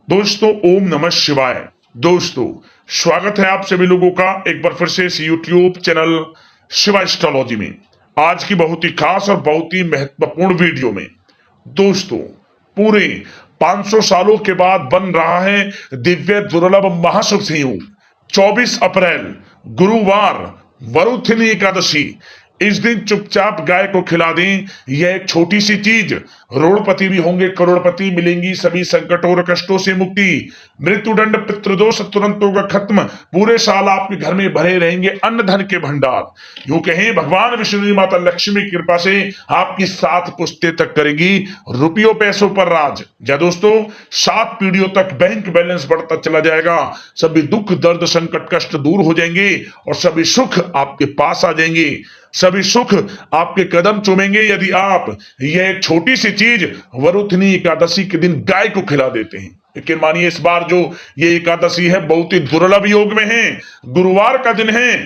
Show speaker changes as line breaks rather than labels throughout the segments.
दोस्तों ओम नमः शिवाय। दोस्तों स्वागत है आप सभी लोगों का एक बार फिर से इस यूट्यूब चैनल शिवा एस्ट्रोलॉजी में। आज की बहुत ही खास और बहुत ही महत्वपूर्ण वीडियो में दोस्तों पूरे 500 सालों के बाद बन रहा है दिव्य दुर्लभ महाशुभ संयोग 24 अप्रैल गुरुवार वरुथिनी एकादशी। इस दिन चुपचाप गाय को खिला दें। यह एक छोटी सी चीज, रोड़पति भी होंगे करोड़पति, मिलेंगी सभी संकटों और कष्टों से मुक्ति, मृत्युदंड पितृदोष तुरंत होगा खत्म, पूरे साल आपके घर में भरे रहेंगे अन्न धन के भंडार। यूं कहें भगवान विष्णु जी माता लक्ष्मी की कृपा से आपकी 7 पुश्तें तक करेंगी रुपयों पैसों पर राज। या दोस्तों 7 पीढ़ियों तक बैंक बैलेंस बढ़ता चला जाएगा, सभी दुख दर्द संकट कष्ट दूर हो जाएंगे और सभी सुख आपके पास आ जाएंगे, सभी सुख आपके कदम चूमेंगे यदि आप यह एक छोटी सी चीज वरुथिनी एकादशी के दिन गाय को खिला देते हैं। लेकिन मानिए इस बार जो ये एकादशी है बहुत ही दुर्लभ योग में है, गुरुवार का दिन है,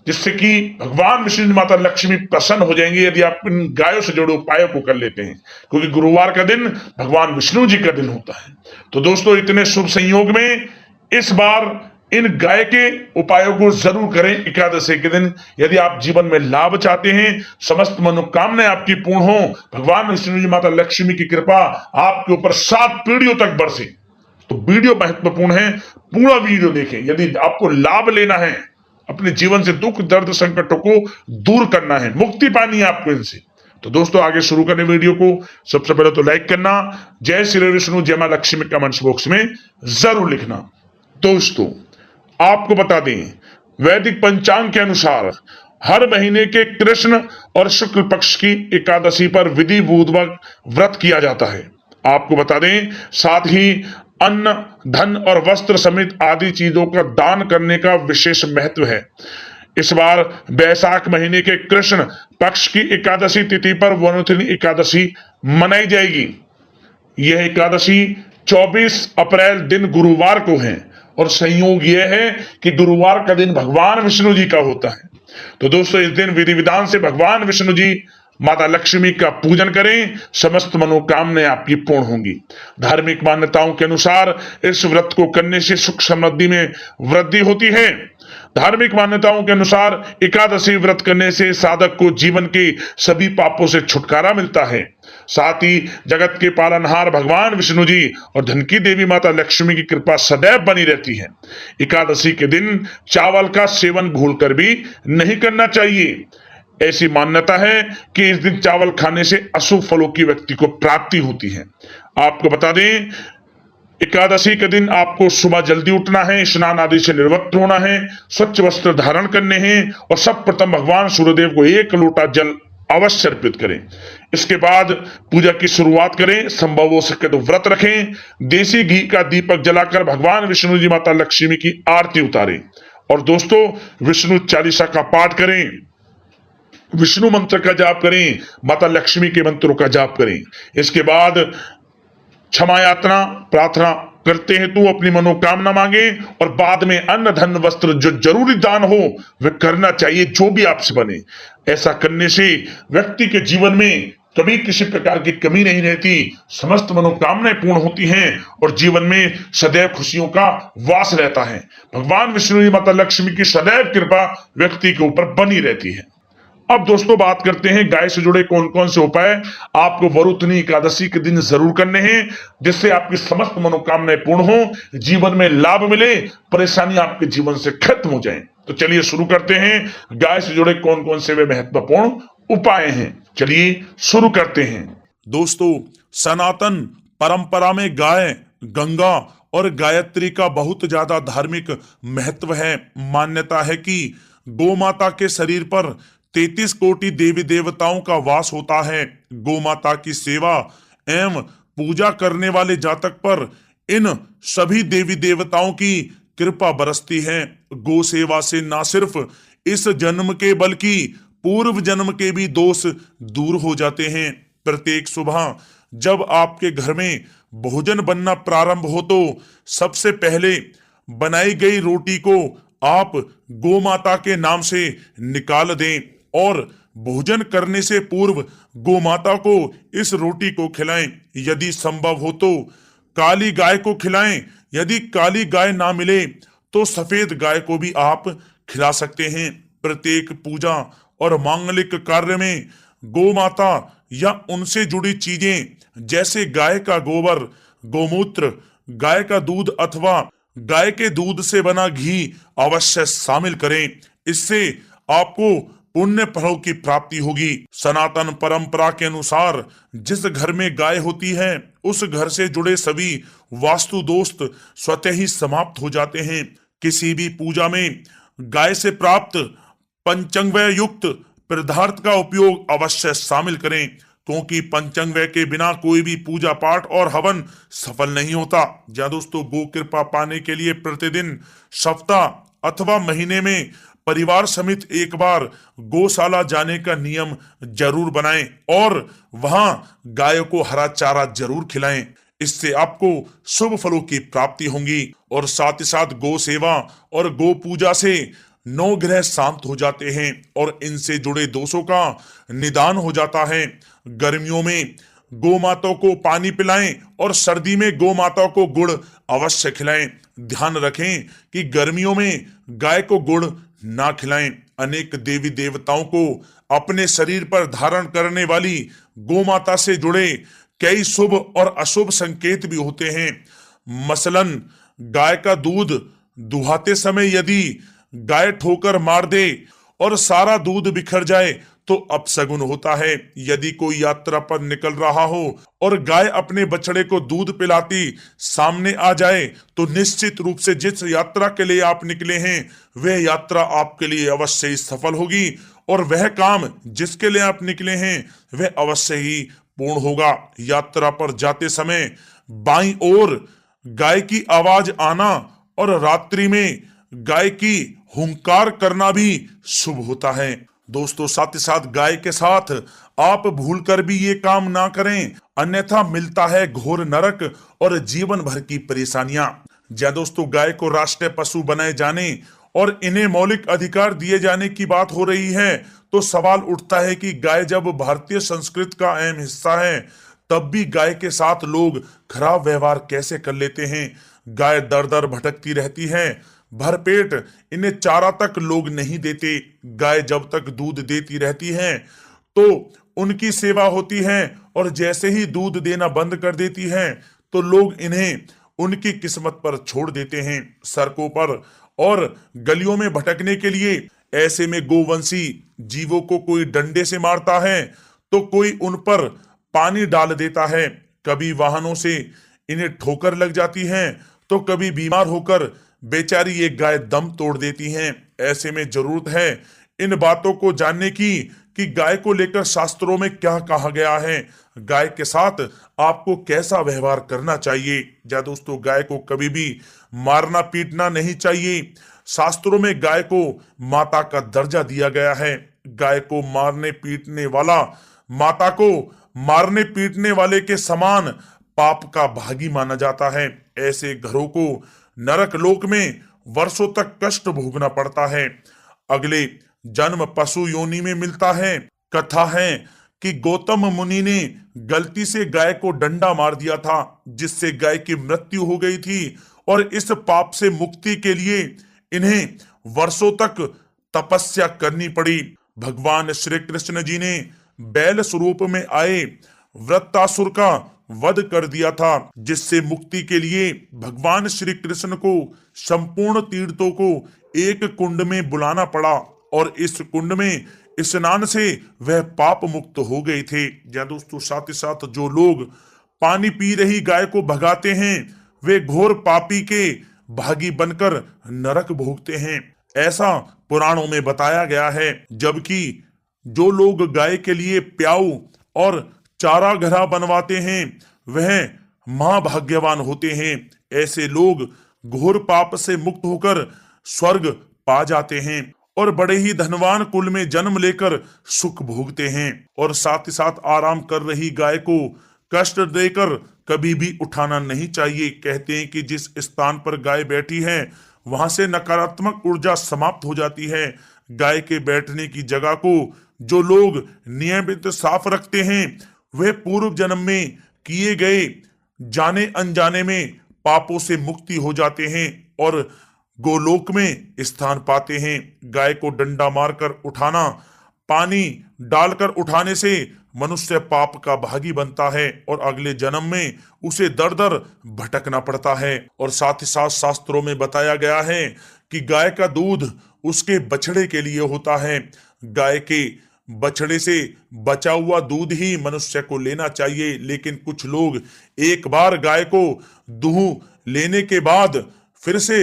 जिससे कि भगवान विष्णु माता लक्ष्मी प्रसन्न हो जाएंगे यदि आप इन गायों से जुड़े उपायों को कर लेते हैं, क्योंकि गुरुवार का दिन भगवान विष्णु जी का दिन होता है। तो दोस्तों इतने शुभ संयोग में इस बार इन गाय के उपायों को जरूर करें एकादशी के दिन। यदि आप जीवन में लाभ चाहते हैं, समस्त मनोकामनाएं आपकी पूर्ण हो, भगवान विष्णु जी माता लक्ष्मी की कृपा आपके ऊपर 7 पीढ़ियों तक बरसे, तो वीडियो महत्वपूर्ण है, पूरा वीडियो देखें। यदि आपको लाभ लेना है, अपने जीवन से दुख दर्द संकटों को दूर करना है, मुक्ति पानी है आपको इनसे, तो दोस्तों आगे शुरू करें वीडियो को। सबसे पहले तो लाइक करना, जय श्री विष्णु जय मां लक्ष्मी कमेंट्स बॉक्स में जरूर लिखना। दोस्तों आपको बता दें वैदिक पंचांग के अनुसार हर महीने के कृष्ण और शुक्ल पक्ष की एकादशी पर विधि पूर्वक व्रत किया जाता है। आपको बता दें साथ ही अन्न धन और वस्त्र समेत आदि चीजों का दान करने का विशेष महत्व है। इस बार बैसाख महीने के कृष्ण पक्ष की एकादशी तिथि पर वरुथिनी एकादशी मनाई जाएगी। यह एकादशी 24 अप्रैल दिन गुरुवार को है और संयोग यह है कि गुरुवार का दिन भगवान विष्णु जी का होता है। तो दोस्तों इस दिन विधि विधान से भगवान विष्णु जी माता लक्ष्मी का पूजन करें, समस्त मनोकामनाएं आपकी पूर्ण होंगी। धार्मिक मान्यताओं के अनुसार इस व्रत को करने से सुख समृद्धि में वृद्धि होती है। धार्मिक मान्यताओं के अनुसार एकादशी व्रत करने से साधक को जीवन के सभी पापों से छुटकारा मिलता है। साथ ही जगत के पालनहार भगवान विष्णु जी और धन की देवी माता लक्ष्मी की कृपा सदैव बनी रहती है। एकादशी के दिन चावल का सेवन भूलकर भी नहीं करना चाहिए। ऐसी मान्यता है कि इस दिन चावल खाने से अशुभ फलों की व्यक्ति को प्राप्ति होती है। आपको बता दें एकादशी के दिन आपको सुबह जल्दी उठना है, स्नान आदि से निवृत्त होना है, स्वच्छ वस्त्र धारण करने हैं और सब प्रथम भगवान सूर्यदेव को 1 लोटा जल अवश्य अर्पित करें। इसके बाद पूजा की शुरुआत करें। संभव हो सके तो व्रत रखें, देसी घी का दीपक जलाकर भगवान विष्णु जी माता लक्ष्मी की आरती उतारें और दोस्तों विष्णु चालीसा का पाठ करें, विष्णु मंत्र का जाप करें, माता लक्ष्मी के मंत्रों का जाप करें। इसके बाद क्षमा यात्रा प्रार्थना करते हैं तो अपनी मनोकामना मांगे और बाद में अन्न धन वस्त्र जो जरूरी दान हो वह करना चाहिए, जो भी आपसे बने। ऐसा करने से व्यक्ति के जीवन में कभी किसी प्रकार की कमी नहीं रहती, समस्त मनोकामनाएं पूर्ण होती हैं और जीवन में सदैव खुशियों का वास रहता है। भगवान विष्णु जी माता लक्ष्मी की सदैव कृपा व्यक्ति के ऊपर बनी रहती है। अब दोस्तों बात करते हैं गाय से जुड़े कौन कौन से उपाय आपको वरुथिनी एकादशी के दिन जरूर करने हैं, जिससे आपकी समस्त मनोकामनाएं पूर्ण हो, जीवन में लाभ मिले, परेशानी आपके जीवन से खत्म हो जाए। तो चलिए शुरू करते हैं गाय से जुड़े कौन कौन से वे महत्वपूर्ण उपाय हैं। चलिए शुरू करते हैं।
दोस्तों सनातन परंपरा में गाय गंगा और गायत्री का बहुत ज्यादा धार्मिक महत्व है। मान्यता है कि गौ माता के शरीर पर 33 कोटि देवी देवताओं का वास होता है। गौ माता की सेवा एवं पूजा करने वाले जातक पर इन सभी देवी देवताओं की कृपा बरसती है। गौ सेवा से ना सिर्फ इस जन्म के बल्कि पूर्व जन्म के भी दोष दूर हो जाते हैं। प्रत्येक सुबह जब आपके घर में भोजन बनना प्रारंभ हो तो सबसे पहले बनाई गई रोटी को आप गौ माता के नाम से निकाल दें और भोजन करने से पूर्व गौ माता को इस रोटी को खिलाएं। यदि संभव हो तो काली गाय को खिलाएं। यदि काली गाय ना मिले तो सफेद गाय को भी आप खिला सकते हैं। प्रत्येक पूजा और मांगलिक कार्य में गौ माता या उनसे जुड़ी चीजें जैसे गाय का गोबर, गोमूत्र, गाय का दूध अथवा गाय के दूध से बना घी अवश्य शामिल करें। इससे आपको पुण्य फलों की प्राप्ति होगी। सनातन परंपरा के अनुसार जिस घर में गाय होती है उस घर से जुड़े सभी वास्तु दोष स्वतः ही समाप्त हो जाते हैं। किसी भी पूजा में गाय से प्राप्त पंचंगव्य युक्त पदार्थ का उपयोग अवश्य शामिल करें, क्योंकि पंचंगव्य के बिना कोई भी पूजा पाठ और हवन सफल नहीं होता। या दोस्तों, गो कृपा पाने के लिए प्रतिदिन, सप्ताह अथवा महीने में परिवार समेत एक बार गौशाला जाने का नियम जरूर बनाएं और वहां गाय को हरा चारा जरूर खिलाएं। इससे आपको शुभ फलों की प्राप्ति होगी और साथ ही साथ गौ सेवा और गौ पूजा से 9 ग्रह शांत हो जाते हैं और इनसे जुड़े दोषों का निदान हो जाता है। गर्मियों में गौ माता को पानी पिलाएं और सर्दी में गौ माता को गुड़ अवश्य खिलाएं। ध्यान रखें कि गर्मियों में गाय को गुड़ ना खिलाएं। अनेक देवी देवताओं को अपने शरीर पर धारण करने वाली गौ माता से जुड़े कई शुभ और अशुभ संकेत भी होते हैं। मसलन, गाय का दूध दुहाते समय यदि गाय ठोकर मार दे और सारा दूध बिखर जाए तो अपशगुन होता है। यदि कोई यात्रा पर निकल रहा हो और गाय अपने बछड़े को दूध पिलाती सामने आ जाए तो निश्चित रूप से जिस यात्रा के लिए आप निकले हैं वह यात्रा आपके लिए अवश्य ही सफल होगी और वह काम जिसके लिए आप निकले हैं वह अवश्य ही पूर्ण होगा। यात्रा पर जाते समय बाईं ओर गाय की आवाज आना और रात्रि में गाय की हुंकार करना भी शुभ होता है। दोस्तों, साथ ही साथ गाय के साथ आप भूलकर भी ये काम ना करें, अन्यथा मिलता है घोर नरक और जीवन भर की परेशानियां। या दोस्तों, गाय को राष्ट्रीय पशु बनाए जाने और इन्हें मौलिक अधिकार दिए जाने की बात हो रही है तो सवाल उठता है कि गाय जब भारतीय संस्कृति का अहम हिस्सा है तब भी गाय के साथ लोग खराब व्यवहार कैसे कर लेते हैं। गाय दर दर भटकती रहती है, भरपेट इन्हें चारा तक लोग नहीं देते। गाय जब तक दूध देती रहती है तो उनकी सेवा होती है और जैसे ही दूध देना बंद कर देती है तो लोग इन्हें उनकी किस्मत पर छोड़ देते हैं। सड़कों पर और गलियों में भटकने के लिए ऐसे में गोवंशी जीवों को कोई डंडे से मारता है तो कोई उन पर पानी डाल देता है। कभी वाहनों से इन्हें ठोकर लग जाती है तो कभी बीमार होकर बेचारी ये गाय दम तोड़ देती हैं। ऐसे में जरूरत है इन बातों को जानने की कि गाय को लेकर शास्त्रों में क्या कहा गया है, गाय के साथ आपको कैसा व्यवहार करना चाहिए। या दोस्तों, गाय को कभी भी मारना पीटना नहीं चाहिए। शास्त्रों में गाय को माता का दर्जा दिया गया है। गाय को मारने पीटने वाला माता को मारने पीटने वाले के समान पाप का भागी माना जाता है। ऐसे घरों को नरक लोक में वर्षों तक कष्ट भोगना पड़ता है। अगले जन्म पशु योनि में मिलता है। कथा है कि गौतम मुनि ने गलती से गाय को डंडा मार दिया था जिससे गाय की मृत्यु हो गई थी और इस पाप से मुक्ति के लिए इन्हें वर्षों तक तपस्या करनी पड़ी। भगवान श्री कृष्ण जी ने बैल स्वरूप में आए वृत्तासुर का वध कर दिया था, जिससे मुक्ति के लिए भगवान श्री कृष्ण को संपूर्ण तीर्थों को एक कुंड में बुलाना पड़ा और इस कुंड में स्नान से वह पाप मुक्त हो गए थे। या दोस्तों, साथ ही साथ जो लोग पानी पी रही गाय को भगाते हैं वे घोर पापी के भागी बनकर नरक भोगते हैं, ऐसा पुराणों में बताया गया है। जबकि जो लोग गाय के लिए प्याऊ और चारा घरा बनवाते हैं वह महाभाग्यवान होते हैं। ऐसे लोग घोर पाप से मुक्त होकर स्वर्ग पा जाते हैं और बड़े ही धनवान कुल में जन्म लेकर सुख भोगते हैं। और साथ ही साथ आराम कर रही गाय को कष्ट देकर कभी भी उठाना नहीं चाहिए। कहते हैं कि जिस स्थान पर गाय बैठी है वहां से नकारात्मक ऊर्जा समाप्त हो जाती है। गाय के बैठने की जगह को जो लोग नियमित साफ रखते हैं वे पूर्व जन्म में किए गए जाने अनजाने में पापों से मुक्ति हो जाते हैं और गोलोक में स्थान पाते हैं। गाय को डंडा मारकर उठाना, पानी डालकर उठाने से मनुष्य पाप का भागी बनता है और अगले जन्म में उसे दर दर भटकना पड़ता है। और साथ ही साथ शास्त्रों में बताया गया है कि गाय का दूध उसके बछड़े के लिए होता है। गाय के बछड़े से बचा हुआ दूध ही मनुष्य को लेना चाहिए, लेकिन कुछ लोग एक बार गाय को दूह लेने के बाद फिर से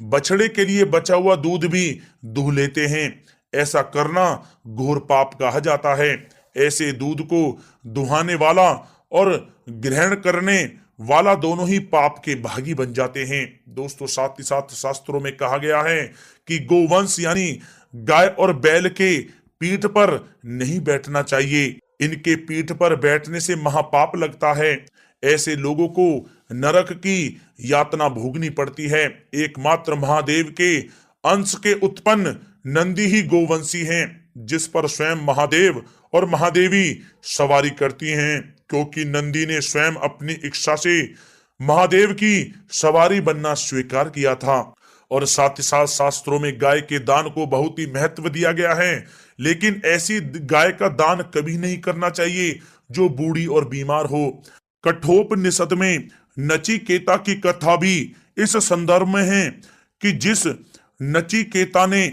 बछड़े के लिए बचा हुआ दूध भी दूह लेते हैं। ऐसा करना घोर पाप कहा जाता है। ऐसे दूध को दुहाने वाला और ग्रहण करने वाला दोनों ही पाप के भागी बन जाते हैं। दोस्तों, साथ ही साथ शास्त्रों में कहा गया है कि गोवंश यानी गाय और बैल के पीठ पर नहीं बैठना चाहिए। इनके पीठ पर बैठने से महापाप लगता है। ऐसे लोगों को नरक की यातना भोगनी पड़ती है। एकमात्र महादेव के अंश के उत्पन्न नंदी ही गोवंशी हैं, जिस पर स्वयं महादेव और महादेवी सवारी करती हैं, क्योंकि नंदी ने स्वयं अपनी इच्छा से महादेव की सवारी बनना स्वीकार किया था। और साथ ही साथ शास्त्रों में गाय के दान को बहुत ही महत्व दिया गया है, लेकिन ऐसी गाय का दान कभी नहीं करना चाहिए जो बूढ़ी और बीमार हो। कठोपनिषद में नचिकेता की कथा भी इस संदर्भ में है कि जिस नचिकेता ने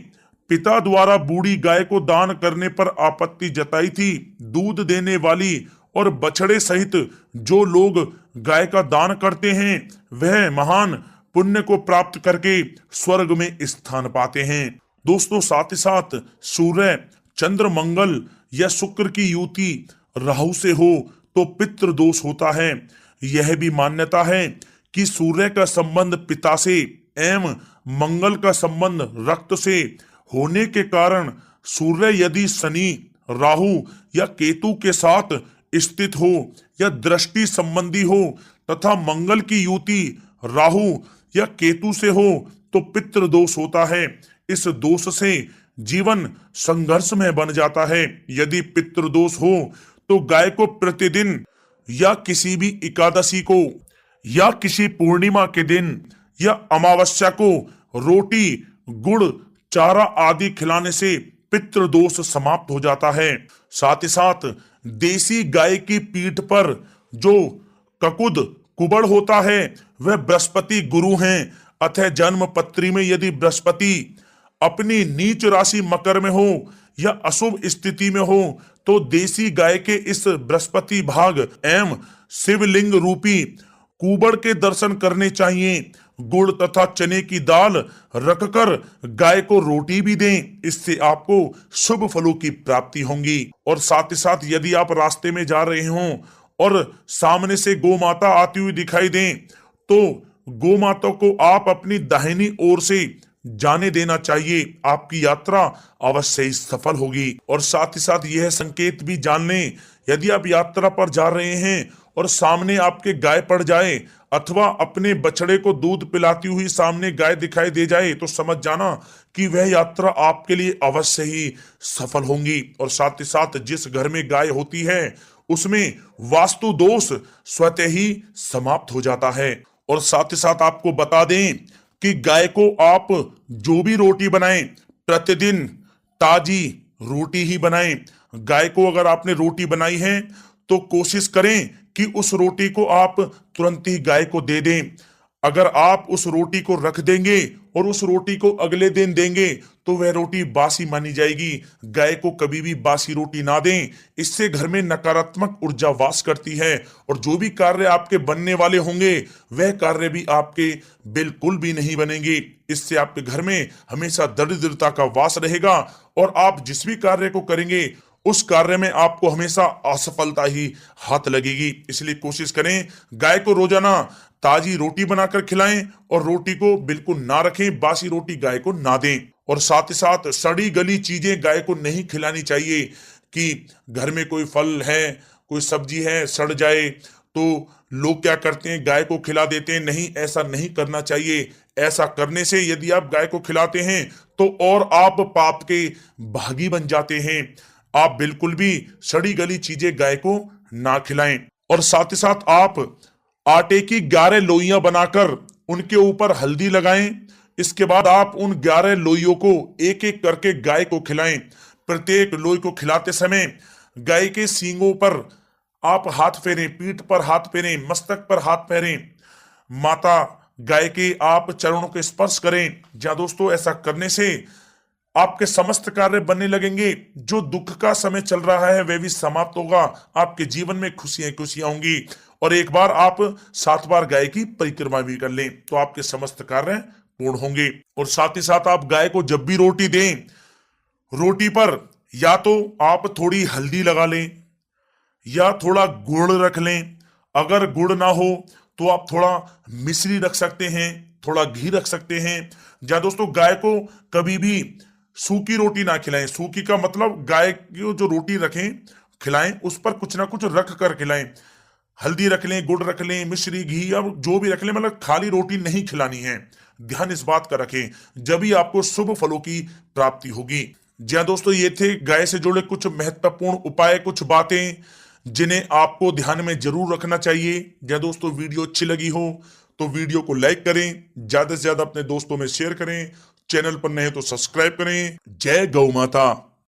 पिता द्वारा बूढ़ी गाय को दान करने पर आपत्ति जताई थी, दूध देने वाली और बछड़े सहित जो लोग गाय का दान करते हैं वह महान पुण्य को प्राप्त करके स्वर्ग में स्थान पाते हैं। दोस्तों, साथ ही साथ सूर्य, चंद्र, मंगल या शुक्र की युति राहु से हो तो पितृ दोष होता है। यह भी मान्यता है कि सूर्य का संबंध पिता से एवं मंगल का संबंध रक्त से होने के कारण सूर्य यदि शनि, राहु या केतु के साथ स्थित हो या दृष्टि संबंधी हो तथा मंगल की युति राहु या केतु से हो तो पितृ दोष होता है। इस दोष से जीवन संघर्ष में बन जाता है। यदि पितृ दोष हो तो गाय को प्रतिदिन या किसी भी एकादशी को या किसी पूर्णिमा के दिन या अमावस्या को रोटी, गुड़, चारा आदि खिलाने से पितृ दोष समाप्त हो जाता है। साथ ही साथ देसी गाय की पीठ पर जो ककुद कुबड़ होता है वह बृहस्पति गुरु हैं। अतः जन्म पत्री में यदि बृहस्पति अपनी नीच राशि मकर में हो या अशुभ स्थिति में हो तो देसी गाय के इस बृहस्पति भाग एवं शिवलिंग रूपी कुबड़ के दर्शन करने चाहिए। गुड़ तथा चने की दाल रखकर गाय को रोटी भी दें, इससे आपको शुभ फलों की प्राप्ति होगी। और साथ ही साथ यदि आप रास्ते में जा रहे हों और सामने से गौ माता आती हुई दिखाई दें तो गौ माता को आप अपनी दाहिनी ओर से जाने देना चाहिए। आपकी यात्रा अवश्य ही सफल होगी। और साथ ही साथ यह संकेत भी जान लें, यदि आप यात्रा पर जा रहे हैं और सामने आपके गाय पड़ जाए अथवा अपने बछड़े को दूध पिलाती हुई सामने गाय दिखाई दे जाए तो समझ जाना कि वह यात्रा आपके लिए अवश्य ही सफल होगी। और साथ ही साथ जिस घर में गाय होती है उसमें वास्तु दोष स्वतः ही समाप्त हो जाता है। और साथ ही साथ आपको बता दें कि गाय को आप जो भी रोटी बनाएं प्रतिदिन ताजी रोटी ही बनाएं। गाय को अगर आपने रोटी बनाई है तो कोशिश करें कि उस रोटी को आप तुरंत ही गाय को दे दें। अगर आप उस रोटी को रख देंगे और उस रोटी को अगले दिन देंगे तो वह रोटी बासी मानी जाएगी। गाय को कभी भी बासी रोटी ना दें, इससे घर में नकारात्मक ऊर्जा वास करती है और जो भी कार्य आपके बनने वाले होंगे वह कार्य भी आपके बिल्कुल भी नहीं बनेंगे। इससे आपके घर में हमेशा दरिद्रता का वास रहेगा और आप जिस भी कार्य को करेंगे उस कार्य में आपको हमेशा असफलता ही हाथ लगेगी। इसलिए कोशिश करें गाय को रोजाना ताजी रोटी बनाकर खिलाएं और रोटी को बिल्कुल ना रखें, बासी रोटी गाय को ना दें। और साथ ही साथ सड़ी गली चीजें गाय को नहीं खिलानी चाहिए कि घर में कोई फल है, कोई सब्जी है, सड़ जाए तो लोग क्या करते हैं गाय को खिला देते हैं। नहीं, ऐसा नहीं करना चाहिए। ऐसा करने से यदि आप गाय को खिलाते हैं तो और आप पाप के भागी बन जाते हैं। आप बिल्कुल भी सड़ी गली चीजें गाय को ना खिलाएं। और साथ ही साथ आप आटे की 11 लोइयां बनाकर उनके ऊपर हल्दी लगाएं। इसके बाद आप उन 11 लोइयों को एक एक करके गाय को खिलाएं। प्रत्येक लोई को खिलाते समय गाय के सींगों पर आप हाथ फेरें, पीठ पर हाथ फेरें, मस्तक पर हाथ फेरें, माता गाय के आप चरणों के स्पर्श करें। जहां दोस्तों ऐसा करने से आपके समस्त कार्य बनने लगेंगे। जो दुख का समय चल रहा है वह भी समाप्त होगा। आपके जीवन में खुशियां खुशियां होंगी। और एक बार आप 7 बार गाय की परिक्रमा भी कर लें तो आपके समस्त कार्य पूर्ण होंगे। और साथ ही साथ आप गाय को जब भी रोटी दें, रोटी पर या तो आप थोड़ी हल्दी लगा लें या थोड़ा गुड़ रख लें। अगर गुड़ ना हो तो आप थोड़ा मिश्री रख सकते हैं, थोड़ा घी रख सकते हैं। या दोस्तों गाय को कभी भी सूखी रोटी ना खिलाएं। सूखी का मतलब गाय की जो रोटी रखें खिलाएं उस पर कुछ ना कुछ रख कर खिलाएं। हल्दी रख लें, गुड़ रख लें, मिश्री, घी या जो भी रख लें, मतलब खाली रोटी नहीं खिलानी है। ध्यान इस बात का रखें, जब भी आपको शुभ फलों की प्राप्ति होगी। जी हाँ दोस्तों, ये थे गाय से जुड़े कुछ महत्वपूर्ण उपाय, कुछ बातें जिन्हें आपको ध्यान में जरूर रखना चाहिए। या दोस्तों वीडियो अच्छी लगी हो तो वीडियो को लाइक करें, ज्यादा से ज्यादा अपने दोस्तों में शेयर करें, चैनल पर नए तो सब्सक्राइब करें। जय गौ माता।